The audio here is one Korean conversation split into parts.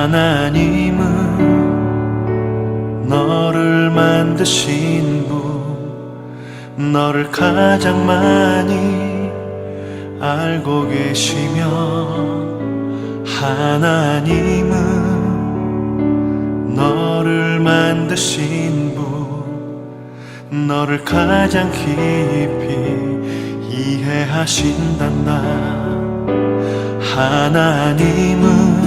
하나님은 너를 만드신 분, 너를 가장 많이 알고 계시며, 하나님은 너를 만드신 분, 너를 가장 깊이 이해하신단다. 하나님은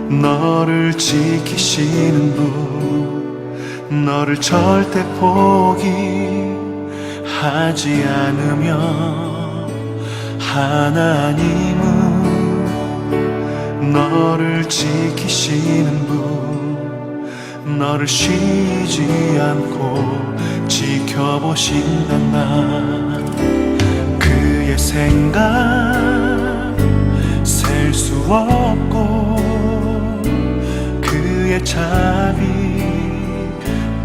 너를 지키시는 분, 너를 절대 포기하지 않으며, 하나님은 너를 지키시는 분, 너를 쉬지 않고 지켜보신단다. 그의 생각 셀 수 없고, 그의 자비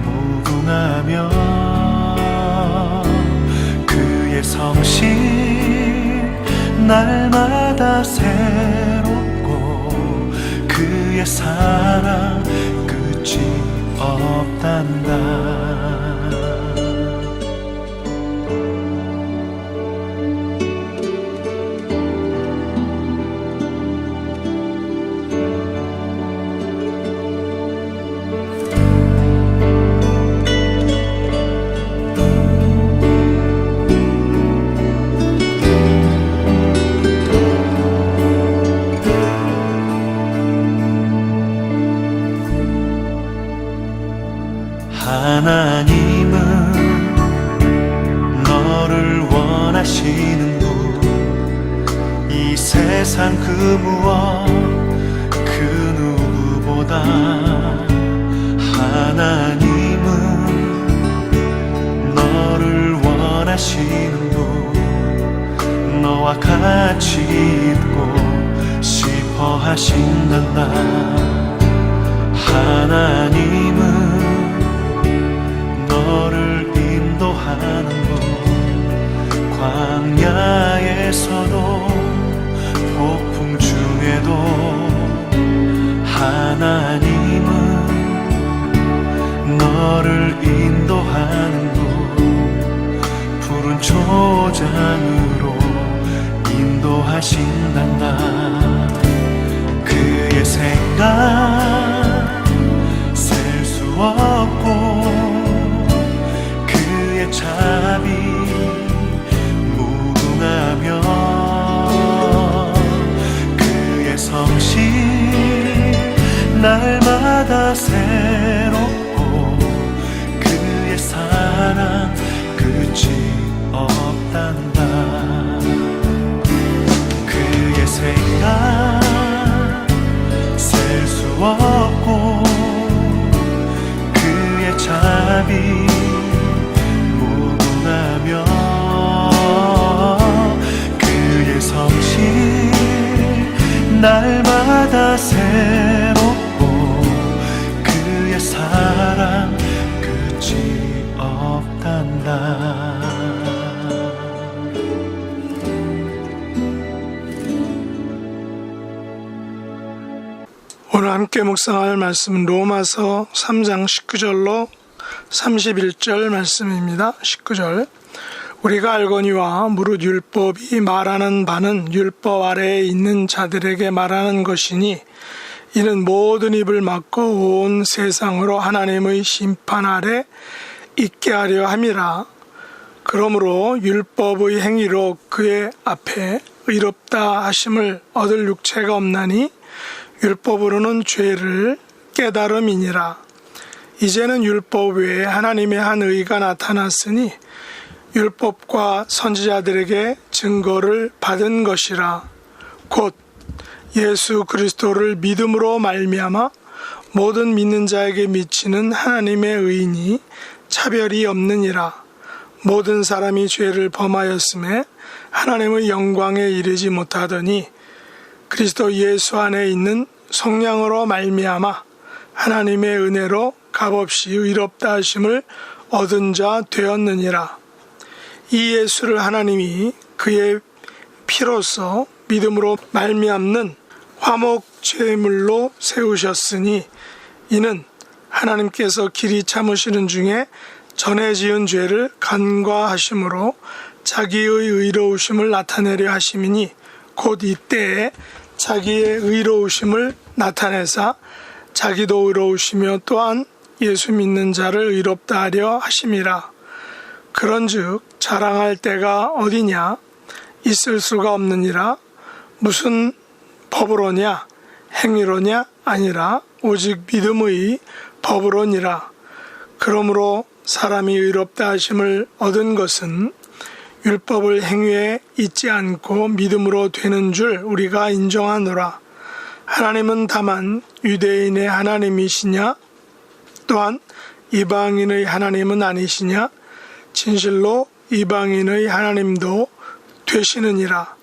무궁하며, 그의 성실 날마다 새롭고, 그의 사랑 끝이 없단다. 하나님은 너를 원하시는 분, 이 세상 그 무엇 그 누구보다 하나님은 너를 원하시는 분, 너와 같이 있고 싶어 하신단다. 하나님은 너를 인도하는 분, 광야에서도 폭풍 중에도 하나님은 너를 인도하는 분, 푸른 초장으로 인도하신단다. 그의 생각 셀 수 없고, 자비 무궁하며, 그의 성실 날마다 새롭고, 그의 사랑 끝이 없단다. 그의 생각 셀 수 없고, 그의 자비 그의 성실 날마다 새롭고, 그의 사랑 끝이 없단다. 오늘 함께 묵상할 말씀은 로마서 3장 19절로 31절 말씀입니다. 19절. 우리가 알거니와 무릇 율법이 말하는 바는 율법 아래에 있는 자들에게 말하는 것이니, 이는 모든 입을 막고 온 세상으로 하나님의 심판 아래 있게 하려 함이라. 그러므로 율법의 행위로 그의 앞에 의롭다 하심을 얻을 육체가 없나니, 율법으로는 죄를 깨달음이니라. 이제는 율법 외에 하나님의 한 의가 나타났으니 율법과 선지자들에게 증거를 받은 것이라. 곧 예수 그리스도를 믿음으로 말미암아 모든 믿는 자에게 미치는 하나님의 의인이 차별이 없느니라. 모든 사람이 죄를 범하였음에 하나님의 영광에 이르지 못하더니, 그리스도 예수 안에 있는 성령으로 말미암아 하나님의 은혜로 값없이 의롭다 하심을 얻은 자 되었느니라. 이 예수를 하나님이 그의 피로써 믿음으로 말미암는 화목 제물로 세우셨으니 이는 하나님께서 길이 참으시는 중에 전에 지은 죄를 간과하심으로 자기의 의로우심을 나타내려 하심이니 곧 이때에 자기의 의로우심을 나타내사 자기도 의로우시며 또한 예수 믿는 자를 의롭다 하려 하심이라. 그런즉 자랑할 때가 어디냐? 있을 수가 없느니라. 무슨 법으로냐? 행위로냐? 아니라 오직 믿음의 법으로니라. 그러므로 사람이 의롭다 하심을 얻은 것은 율법을 행위에 잊지 않고 믿음으로 되는 줄 우리가 인정하노라. 하나님은 다만 유대인의 하나님이시냐? 또한 이방인의 하나님은 아니시냐? 진실로 이방인의 하나님도 되시느니라.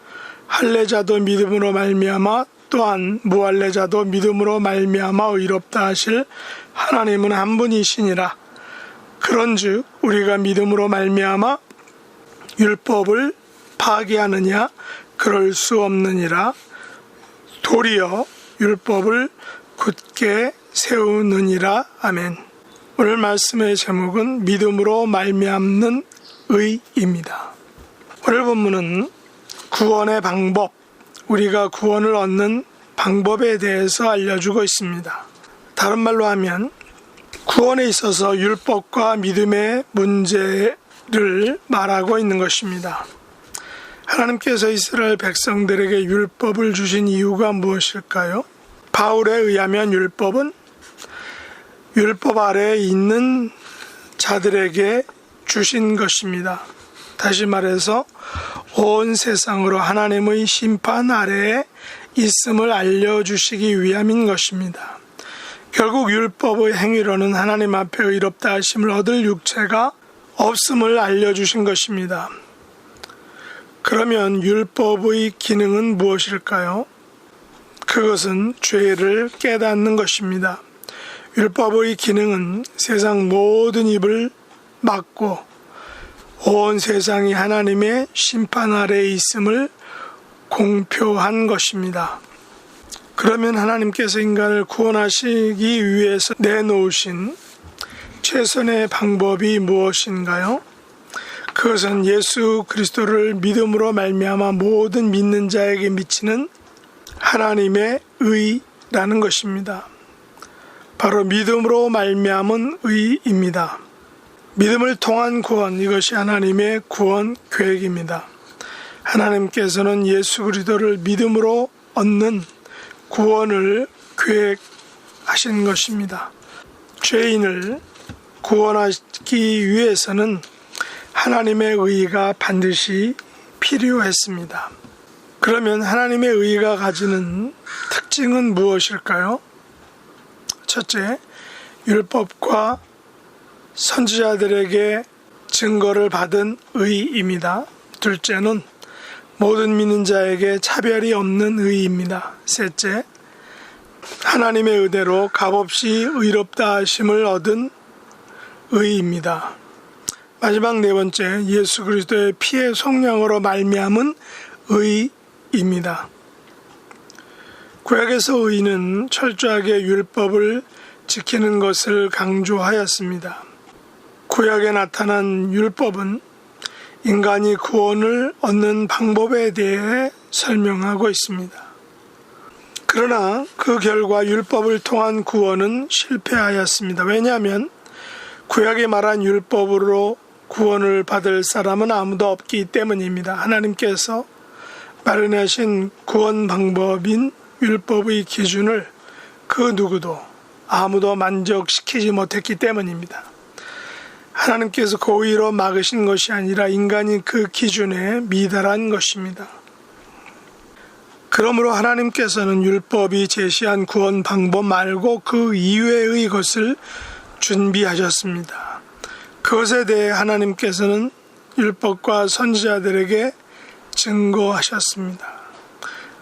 할례자도 믿음으로 말미암아 또한 무할례자도 믿음으로 말미암아 의롭다 하실 하나님은 한 분이시니라. 그런즉 우리가 믿음으로 말미암아 율법을 파기하느냐? 그럴 수 없느니라. 도리어 율법을 굳게 세우느니라. 아멘. 오늘 말씀의 제목은 믿음으로 말미암는 의입니다. 오늘 본문은 구원의 방법, 우리가 구원을 얻는 방법에 대해서 알려주고 있습니다. 다른 말로 하면 구원에 있어서 율법과 믿음의 문제를 말하고 있는 것입니다. 하나님께서 이스라엘 백성들에게 율법을 주신 이유가 무엇일까요? 바울에 의하면 율법은 율법 아래에 있는 자들에게 주신 것입니다. 다시 말해서 온 세상으로 하나님의 심판 아래에 있음을 알려주시기 위함인 것입니다. 결국 율법의 행위로는 하나님 앞에 의롭다 하심을 얻을 육체가 없음을 알려주신 것입니다. 그러면 율법의 기능은 무엇일까요? 그것은 죄를 깨닫는 것입니다. 율법의 기능은 세상 모든 입을 막고 온 세상이 하나님의 심판 아래에 있음을 공표한 것입니다. 그러면 하나님께서 인간을 구원하시기 위해서 내놓으신 최선의 방법이 무엇인가요? 그것은 예수 그리스도를 믿음으로 말미암아 모든 믿는 자에게 미치는 하나님의 의라는 것입니다. 바로 믿음으로 말미암은 의입니다. 믿음을 통한 구원, 이것이 하나님의 구원 계획입니다. 하나님께서는 예수 그리스도를 믿음으로 얻는 구원을 계획하신 것입니다. 죄인을 구원하기 위해서는 하나님의 의가 반드시 필요했습니다. 그러면 하나님의 의가 가지는 특징은 무엇일까요? 첫째, 율법과 선지자들에게 증거를 받은 의입니다. 둘째는 모든 믿는 자에게 차별이 없는 의입니다. 셋째, 하나님의 의대로 값없이 의롭다 하심을 얻은 의입니다. 마지막 네 번째, 예수 그리스도의 피의 속량으로 말미암은 의입니다. 구약에서 의는 철저하게 율법을 지키는 것을 강조하였습니다. 구약에 나타난 율법은 인간이 구원을 얻는 방법에 대해 설명하고 있습니다. 그러나 그 결과 율법을 통한 구원은 실패하였습니다. 왜냐하면 구약에 말한 율법으로 구원을 받을 사람은 아무도 없기 때문입니다. 하나님께서 마련하신 구원 방법인 율법의 기준을 그 누구도 아무도 만족시키지 못했기 때문입니다. 하나님께서 고의로 막으신 것이 아니라 인간이 그 기준에 미달한 것입니다. 그러므로 하나님께서는 율법이 제시한 구원 방법 말고 그 이외의 것을 준비하셨습니다. 그것에 대해 하나님께서는 율법과 선지자들에게 증거하셨습니다.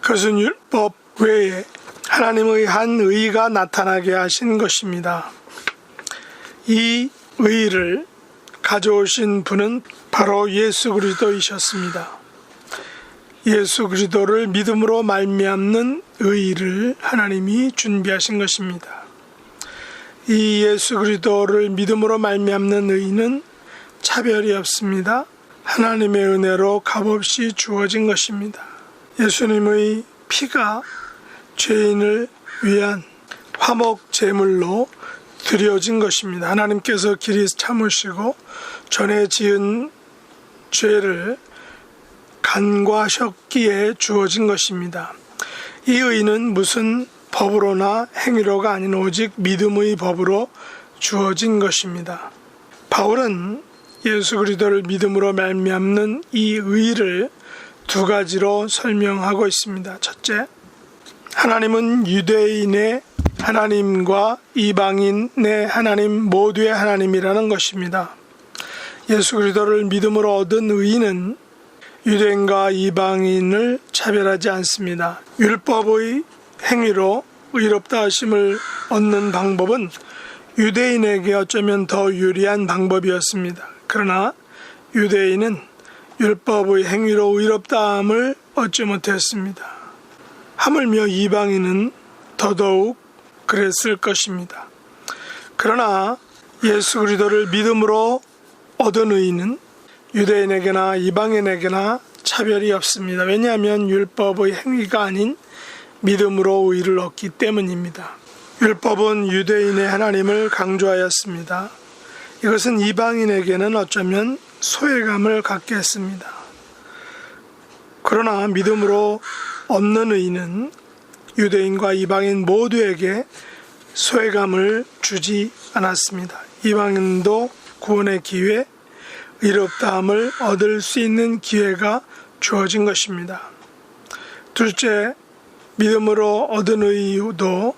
그것은 율법 외에 하나님의 한 의가 나타나게 하신 것입니다. 이 의를 가져오신 분은 바로 예수 그리스도이셨습니다. 예수 그리스도를 믿음으로 말미암는 의를 하나님이 준비하신 것입니다. 이 예수 그리스도를 믿음으로 말미암는 의는 차별이 없습니다. 하나님의 은혜로 값없이 주어진 것입니다. 예수님의 피가 죄인을 위한 화목 제물로 드려진 것입니다. 하나님께서 길이 참으시고 전에 지은 죄를 간과하셨기에 주어진 것입니다. 이 의는 무슨 법으로나 행위로가 아닌 오직 믿음의 법으로 주어진 것입니다. 바울은 예수 그리스도를 믿음으로 말미암는 이 의를 두 가지로 설명하고 있습니다. 첫째, 하나님은 유대인의 하나님과 이방인의 하나님 모두의 하나님이라는 것입니다. 예수 그리스도를 믿음으로 얻은 의는 유대인과 이방인을 차별하지 않습니다. 율법의 행위로 의롭다 하심을 얻는 방법은 유대인에게 어쩌면 더 유리한 방법이었습니다. 그러나 유대인은 율법의 행위로 의롭다함을 얻지 못했습니다. 하물며 이방인은 더더욱 그랬을 것입니다. 그러나 예수 그리스도를 믿음으로 얻은 의는 유대인에게나 이방인에게나 차별이 없습니다. 왜냐하면 율법의 행위가 아닌 믿음으로 의를 얻기 때문입니다. 율법은 유대인의 하나님을 강조하였습니다. 이것은 이방인에게는 어쩌면 소외감을 갖게 했습니다. 그러나 믿음으로 얻는 의는 유대인과 이방인 모두에게 소외감을 주지 않았습니다. 이방인도 구원의 기회, 의롭다함을 얻을 수 있는 기회가 주어진 것입니다. 둘째, 믿음으로 얻은 의도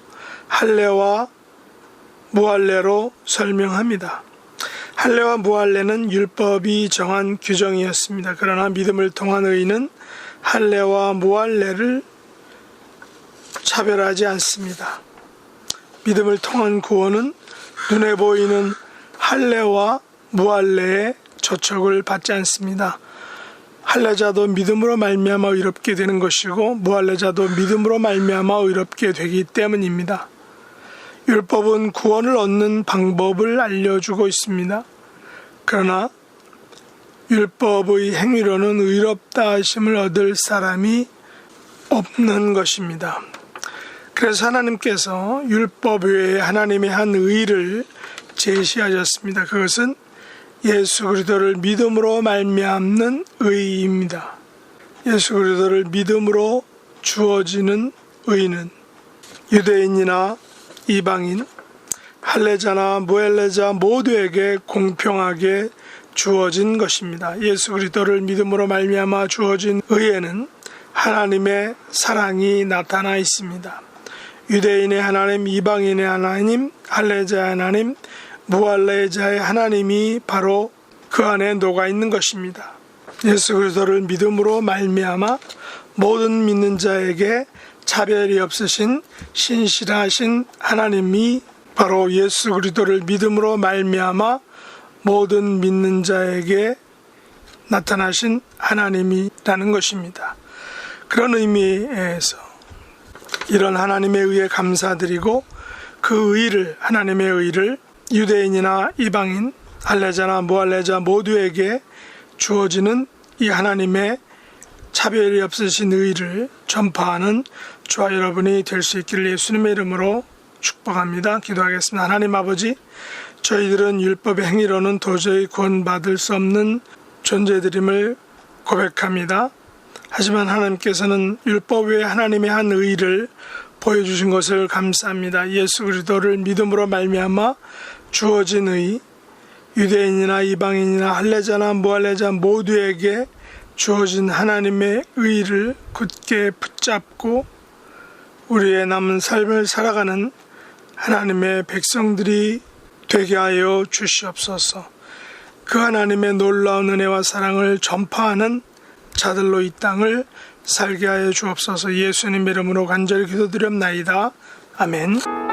할례와 무할례로 설명합니다. 할례와 무할례는 율법이 정한 규정이었습니다. 그러나 믿음을 통한 의는 할례와 무할례를 차별하지 않습니다. 믿음을 통한 구원은 눈에 보이는 할례와 무할례의 조촉을 받지 않습니다. 할례자도 믿음으로 말미암아 의롭게 되는 것이고 무할례자도 믿음으로 말미암아 의롭게 되기 때문입니다. 율법은 구원을 얻는 방법을 알려주고 있습니다. 그러나 율법의 행위로는 의롭다 하심을 얻을 사람이 없는 것입니다. 그래서 하나님께서 율법 외에 하나님의 한 의를 제시하셨습니다. 그것은 예수 그리스도를 믿음으로 말미암는 의입니다. 예수 그리스도를 믿음으로 주어지는 의는 유대인이나 이방인, 할례자나 무할례자 모두에게 공평하게 주어진 것입니다. 예수 그리스도를 믿음으로 말미암아 주어진 의에는 하나님의 사랑이 나타나 있습니다. 유대인의 하나님, 이방인의 하나님, 할례자의 하나님, 무할례자의 하나님이 바로 그 안에 녹아 있는 것입니다. 예수 그리스도를 믿음으로 말미암아 모든 믿는 자에게 차별이 없으신 신실하신 하나님이 바로 예수 그리스도를 믿음으로 말미암아 모든 믿는 자에게 나타나신 하나님이라는 것입니다. 그런 의미에서 이런 하나님의 의에 감사드리고 그 의를, 하나님의 의를 유대인이나 이방인, 할례자나 무할례자 모두에게 주어지는 이 하나님의 차별이 없으신 의를 전파하는 저와 여러분이 될 수 있기를 예수님의 이름으로 축복합니다. 기도하겠습니다. 하나님 아버지, 저희들은 율법의 행위로는 도저히 구원받을 수 없는 존재들임을 고백합니다. 하지만 하나님께서는 율법 외에 하나님의 한 의를 보여주신 것을 감사합니다. 예수 그리스도를 믿음으로 말미암아 주어진 의, 유대인이나 이방인이나 할례자나 무할례자 모두에게 주어진 하나님의 의를 굳게 붙잡고 우리의 남은 삶을 살아가는 하나님의 백성들이 되게 하여 주시옵소서. 그 하나님의 놀라운 은혜와 사랑을 전파하는 자들로 이 땅을 살게 하여 주옵소서. 예수님 이름으로 간절히 기도드렸나이다. 아멘.